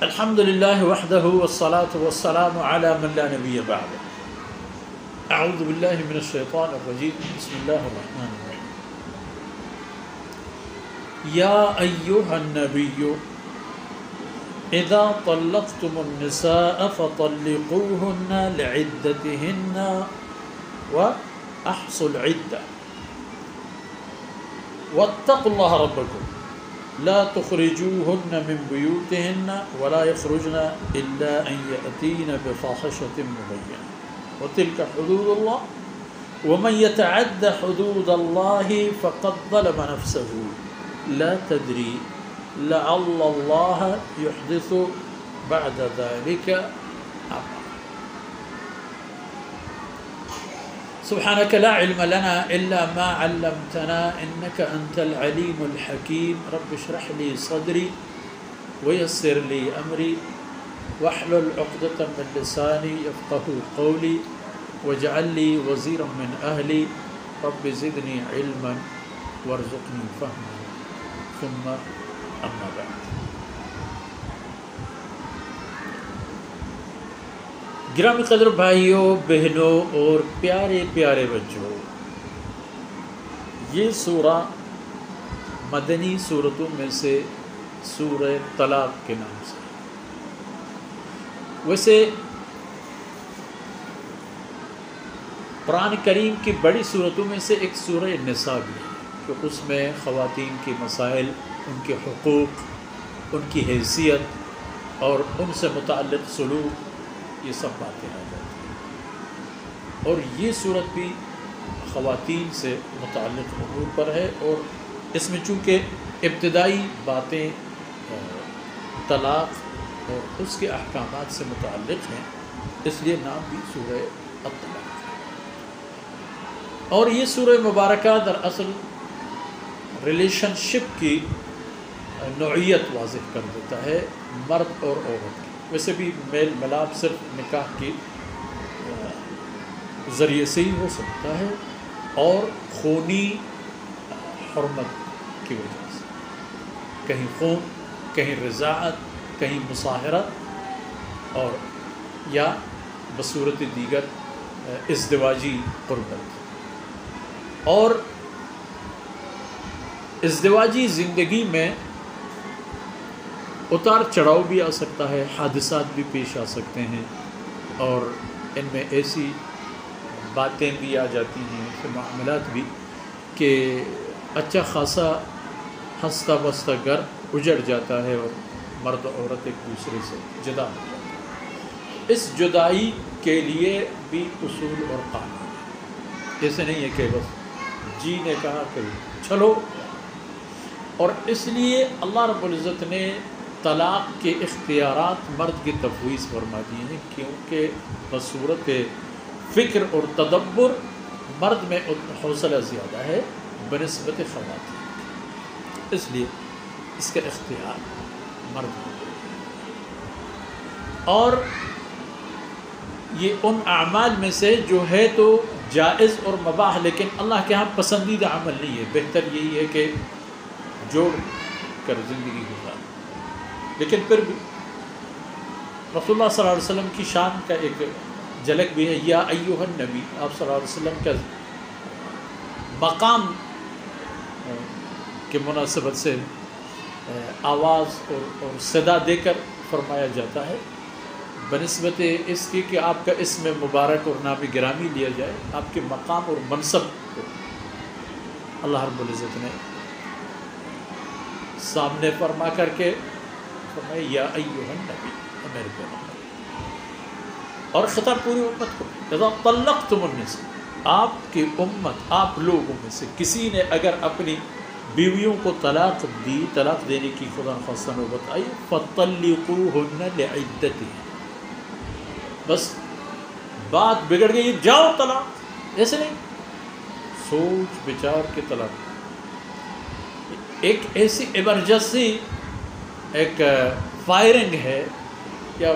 الحمد لله وحده والصلاة والسلام على من لا نبي بعده. اعوذ بالله من الشيطان الرجيم. بسم الله الرحمن الرحيم. يا أيها النبي إذا طلقتم النساء فطلقوهن لعدتهن وأحصوا العدة واتقوا الله ربكم لا تخرجوهن من بيوتهن ولا يخرجن إلا أن يأتين بفاحشة مبينة وتلك حدود الله ومن يتعد حدود الله فقد ظلم نفسه لا تدري لعل الله يحدث بعد ذلك أمرا. سبحانك لا علم لنا إلا ما علمتنا إنك أنت العليم الحكيم. رب اشرح لي صدري ويسر لي أمري واحلل عقدة من لساني يفقه قولي واجعل لي وزيرا من أهلي رب زدني علما وارزقني فهما ثم أما بعد. گرامی قدر بھائیوں بہنوں اور پیارے پیارے بچوں، یہ سورہ مدنی سورتوں میں سے سورہ طلاق کے نام سے. ویسے قرآن کریم کی بڑی سورتوں میں سے ایک سورہ نساء بھی ہے کہ اس میں خواتین کے مسائل، ان کے حقوق، ان کی حیثیت اور ان سے متعلق سلوک، یہ سب باتیں آ جاتی ہیں. اور یہ صورت بھی خواتین سے متعلق امور پر ہے، اور اس میں چونکہ ابتدائی باتیں طلاق اور اس کے احکامات سے متعلق ہیں، اس لیے نام بھی سورہ الطلاق ہے. اور یہ سورہ مبارکہ دراصل ریلیشن شپ کی نوعیت واضح کر دیتا ہے، مرد اور عورت کی. ویسے بھی میل ملاپ صرف نکاح کے ذریعے سے ہی ہو سکتا ہے اور خونی حرمت کی وجہ سے، کہیں خون، کہیں رضاعت، کہیں مصاہرت، اور یا بصورت دیگر ازدواجی قربت. اور ازدواجی زندگی میں اتار چڑھاؤ بھی آ سکتا ہے، حادثات بھی پیش آ سکتے ہیں، اور ان میں ایسی باتیں بھی آ جاتی ہیں، ایسے معاملات بھی کہ اچھا خاصا ہنستا بستا گھر اجڑ جاتا ہے اور مرد و عورت ایک دوسرے سے جدا ہو جاتے ہیں. اس جدائی کے لیے بھی اصول اور قانون ہیں. ایسے نہیں ہے کہ بس جی نے کہا کہ چلو. اور اس لیے اللہ رب العزت نے طلاق کے اختیارات مرد کی تفویض فرما دیے ہیں، کیونکہ بصورت فکر اور تدبر مرد میں حوصلہ زیادہ ہے بنسبت خواتین. اس لیے اس کا اختیار مرد کو. اور یہ ان اعمال میں سے جو ہے تو جائز اور مباح، لیکن اللہ کے ہاں پسندیدہ عمل نہیں ہے. بہتر یہی ہے کہ جوڑ کر زندگی گزار. لیکن پھر بھی رسول اللہ صلی اللہ علیہ وسلم کی شان کا ایک جھلک بھی ہے. یا ایھا النبی، آپ صلی اللہ علیہ وسلم کا مقام کے مناسبت سے آواز اور صدا دے کر فرمایا جاتا ہے، بنسبت اس کی کہ آپ کا اسم مبارک اور نام گرامی لیا جائے. آپ کے مقام اور منصب کو اللہ رب العزت نے سامنے فرما کر کے فرمایا یا ایھا النبی، میرے پیغمبر. اور خطاب پوری امت کو. اذا طلقتم النساء، آپ کی امت، آپ لوگوں میں سے کسی نے اگر اپنی بیویوں کو طلاق دی، طلاق دینے کی خدا نخواستہ نوبت آئی، فطلقوہن لعدتہن، بس بات بگڑ گئی، جاؤ طلاق. ایسے نہیں، سوچ بچار کے طلاق. ایک ایسی ایمرجنسی، ایک فائرنگ ہے یا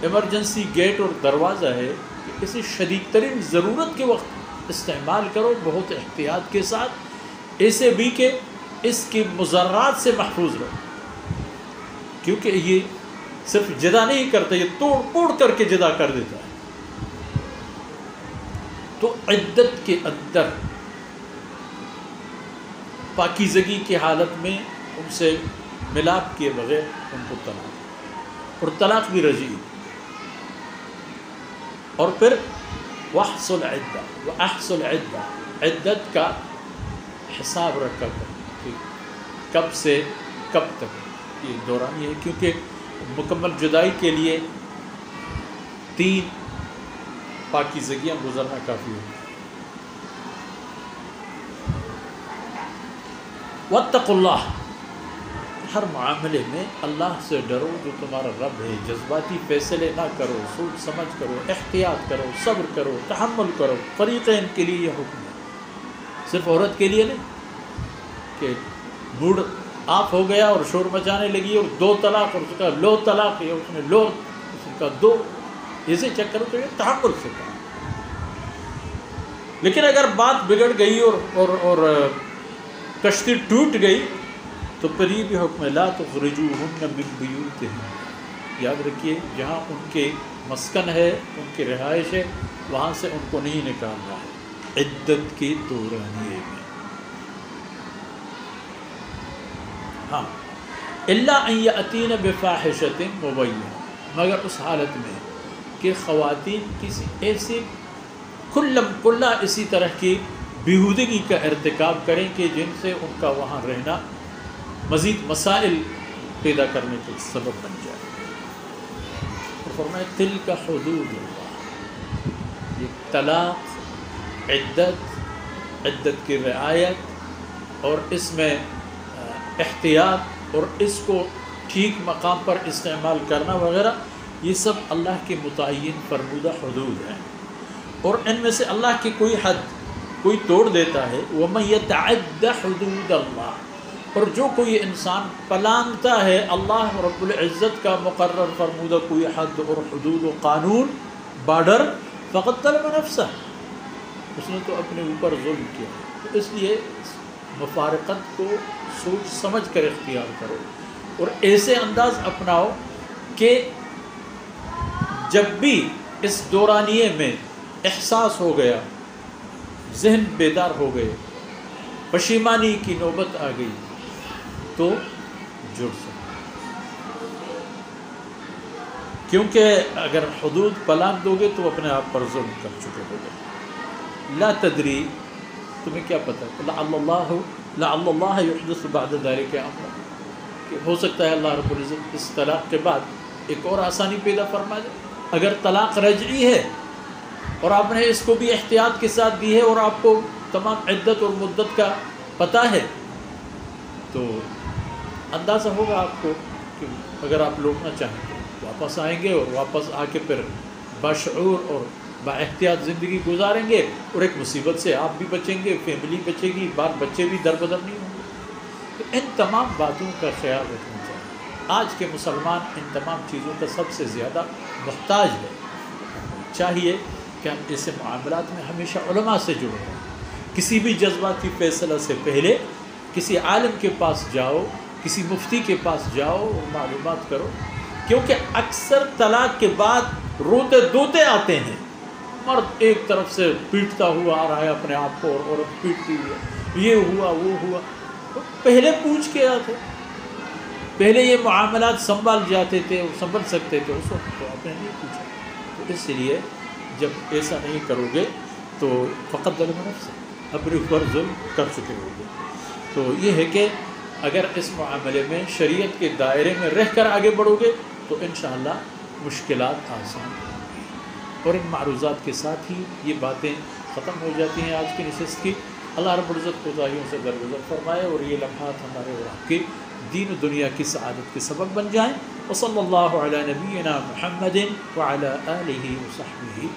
ایمرجنسی گیٹ اور دروازہ ہے کہ کسی شدید ترین ضرورت کے وقت استعمال کرو، بہت احتیاط کے ساتھ، ایسے بھی کہ اس کی مضرات سے محفوظ رہو، کیونکہ یہ صرف جدا نہیں کرتا، یہ توڑ پھوڑ کر کے جدا کر دیتا ہے۔ تو عدت کے اندر پاکیزگی کی حالت میں ان سے ملاپ کیے بغیر ان کو طلاق، اور طلاق بھی رجعی۔ اور پھر واحصل عدہ، واحصل عدہ، عدت کا حساب رکھا کر کہ کب سے کب تک یہ دوران یہ ہے، کیونکہ مکمل جدائی کے لیے 3 پاکیزگیاں گزرنا کافی ہے۔ واتقوا اللہ، ہر معاملے میں اللہ سے ڈرو جو تمہارا رب ہے، جذباتی فیصلے نہ کرو، سوچ سمجھ کرو، احتیاط کرو، صبر کرو، تحمل کرو۔ فریقین کے لیے یہ حکم ہے، صرف عورت کے لیے نہیں کہ موڈ آف ہو گیا اور شور مچانے لگی اور 2 طلاق، اور اس کا لو طلاق، یا اس نے لو، اس کا 2، اسے چیک کرو تو یہ تحمل سے کرو۔ لیکن اگر بات بگڑ گئی اور کشتی ٹوٹ گئی تو پھر یہ بھی حکم ہے، لا تخرجوہن من بیوتہن، یاد رکھیے جہاں ان کے مسکن ہے، ان کی رہائش ہے، وہاں سے ان کو نہیں نکالنا ہے عدت کے دورانیے میں۔ ہاں، الا ان یاتین بفاحشۃ مبینہ، مگر اس حالت میں کہ خواتین کسی ایسے کھلا اسی طرح کی بیہودگی کا ارتکاب کریں کہ جن سے ان کا وہاں رہنا مزید مسائل پیدا کرنے کا سبب بن جائے۔ اور فرمایا تلک حدود اللہ، یہ طلاق، عدت کی رعایت اور اس میں احتیاط اور اس کو ٹھیک مقام پر استعمال کرنا وغیرہ، یہ سب اللہ کے متعین فرمودہ حدود ہیں، اور ان میں سے اللہ کی کوئی حد کوئی توڑ دیتا ہے، وَمَن يَتَعَدَّ حُدُودَ اللَّهِ، اور جو کوئی انسان پلانگتا ہے اللہ رب العزت کا مقرر فرمودہ کوئی حد اور حدود و قانون، بارڈر، فقد ظلم نفسہ، اس نے تو اپنے اوپر ظلم کیا۔ تو اس لیے مفارقت کو سوچ سمجھ کر اختیار کرو، اور ایسے انداز اپناؤ کہ جب بھی اس دورانیے میں احساس ہو گیا، ذہن بیدار ہو گئے، پشیمانی کی نوبت آ گئی، تو جڑ سکتے، کیونکہ اگر حدود پلانگ دو گے تو اپنے آپ پر ظلم کر چکے ہو گے۔ لا تدری، تمہیں کیا پتہ، لعل اللہ یحدث بعد ذلک امرا، کہ ہو سکتا ہے اللہ رب العزت اس طلاق کے بعد ایک اور آسانی پیدا فرما دے۔ اگر طلاق رجعی ہے اور آپ نے اس کو بھی احتیاط کے ساتھ دی ہے اور آپ کو تمام عدت اور مدت کا پتہ ہے، تو اندازہ ہوگا آپ کو کہ اگر آپ لوٹنا چاہیں تو واپس آئیں گے، اور واپس آ کے پھر باشعور اور با احتیاط زندگی گزاریں گے، اور ایک مصیبت سے آپ بھی بچیں گے، فیملی بچے گی، بال بچے بھی در بدر نہیں ہوں گے۔ تو ان تمام باتوں کا خیال رکھنا چاہیے۔ آج کے مسلمان ان تمام چیزوں کا سب سے زیادہ محتاج ہے۔ چاہیے کہ ہم ایسے معاملات میں ہمیشہ علماء سے جڑے رہیں، کسی بھی جذباتی فیصلہ سے پہلے کسی عالم کے پاس جاؤ، کسی مفتی کے پاس جاؤ اور معلومات کرو، کیونکہ اکثر طلاق کے بعد روتے دوتے آتے ہیں، مرد ایک طرف سے پیٹتا ہوا آ رہا ہے اپنے آپ کو، اور عورت پیٹتی ہوئی، یہ ہوا وہ ہوا، پہلے پوچھ کے آتے، پہلے یہ معاملات سنبھال جاتے تھے اور سنبھل سکتے تھے، اس وقت تو آپ نے نہیں پوچھا۔ تو اس لیے جب ایسا نہیں کرو گے تو فقط ظلم نفس، اپنے اوپر ظلم کر چکے ہو گے۔ تو یہ ہے کہ اگر اس معاملے میں شریعت کے دائرے میں رہ کر آگے بڑھو گے تو انشاءاللہ مشکلات آسان ہوں گی۔ اور ان معروضات کے ساتھ ہی یہ باتیں ختم ہو جاتی ہیں آج کی نشست کی۔ اللہ رب العزت کوتاہیوں سے درگزر فرمائے، اور یہ لمحات ہمارے اور آپ کے دین و دنیا کی سعادت کے سبب بن جائیں۔ وصلی اللہ علی نبینا محمد وعلی آلہ وصحبہ۔